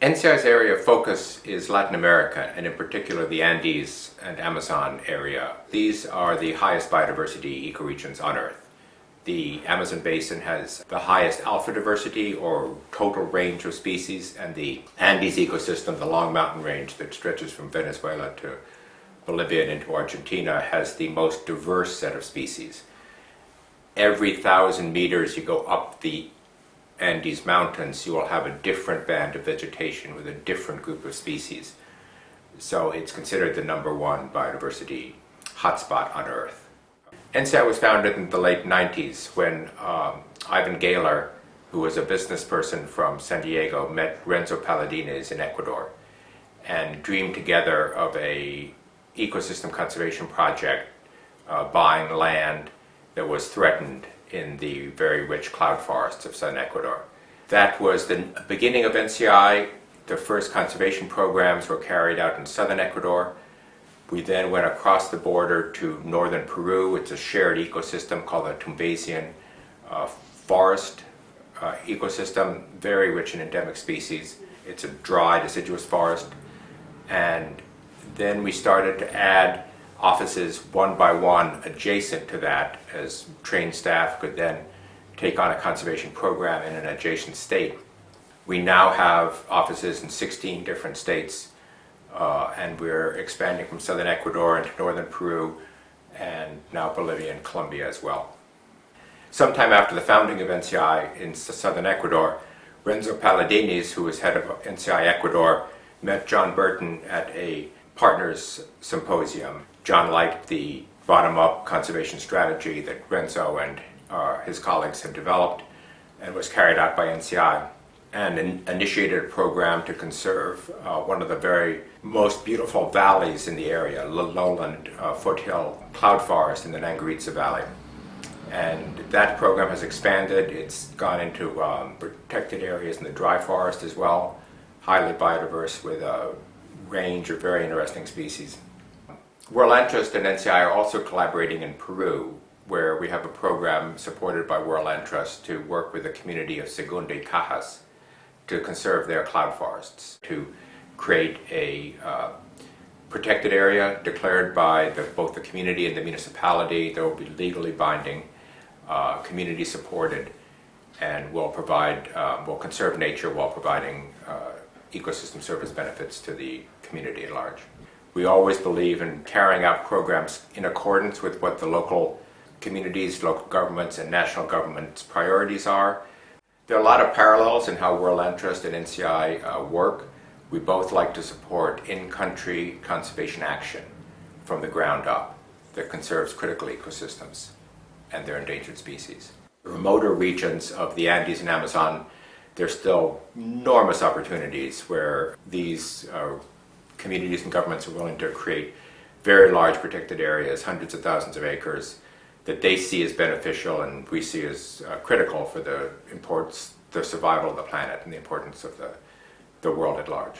NCI's area of focus is Latin America, and in particular the Andes and Amazon area. These are the highest biodiversity ecoregions on Earth. The Amazon basin has the highest alpha diversity or total range of species, and the Andes ecosystem, the long mountain range that stretches from Venezuela to Bolivia and into Argentina, has the most diverse set of species. Every 1,000 meters you go up the Andes mountains, you will have a different band of vegetation with a different group of species. So it's considered the #1 biodiversity hotspot on Earth. NCI was founded in the late 90s when Ivan Gaylor, who was a business person from San Diego, met Renzo Palladines in Ecuador and dreamed together of a ecosystem conservation project buying land that was threatened in the very rich cloud forests of southern Ecuador. That was the beginning of NCI. The first conservation programs were carried out in southern Ecuador. We then went across the border to northern Peru. It's a shared ecosystem called the Tumbesian forest ecosystem, very rich in endemic species. It's a dry, deciduous forest. And then we started to add offices one by one adjacent to that, as trained staff could then take on a conservation program in an adjacent state. We now have offices in 16 different states, and we're expanding from southern Ecuador into northern Peru and now Bolivia and Colombia as well. Sometime after the founding of NCI in southern Ecuador, Renzo Palladines, who was head of NCI Ecuador, met John Burton at a partners symposium. John liked the bottom-up conservation strategy that Renzo and his colleagues had developed and was carried out by NCI, and initiated a program to conserve one of the very most beautiful valleys in the area, lowland foothill cloud forest in the Nangaritza Valley. And that program has expanded. It's gone into protected areas in the dry forest as well, highly biodiverse with a range of very interesting species. World Interest and NCI are also collaborating in Peru, where we have a program supported by World Interest to work with the community of Segunda y Cajas to conserve their cloud forests, to create a protected area declared by both the community and the municipality. There will be legally binding, community supported, and will conserve nature while providing ecosystem service benefits to the community at large. We always believe in carrying out programs in accordance with what the local communities, local governments, and national governments' priorities are. There are a lot of parallels in how World Interest and NCI work. We both like to support in-country conservation action from the ground up that conserves critical ecosystems and their endangered species. The remoter regions of the Andes and Amazon, there's still enormous opportunities where these communities and governments are willing to create very large protected areas, hundreds of thousands of acres, that they see as beneficial and we see as critical for the survival of the planet and the importance of the world at large.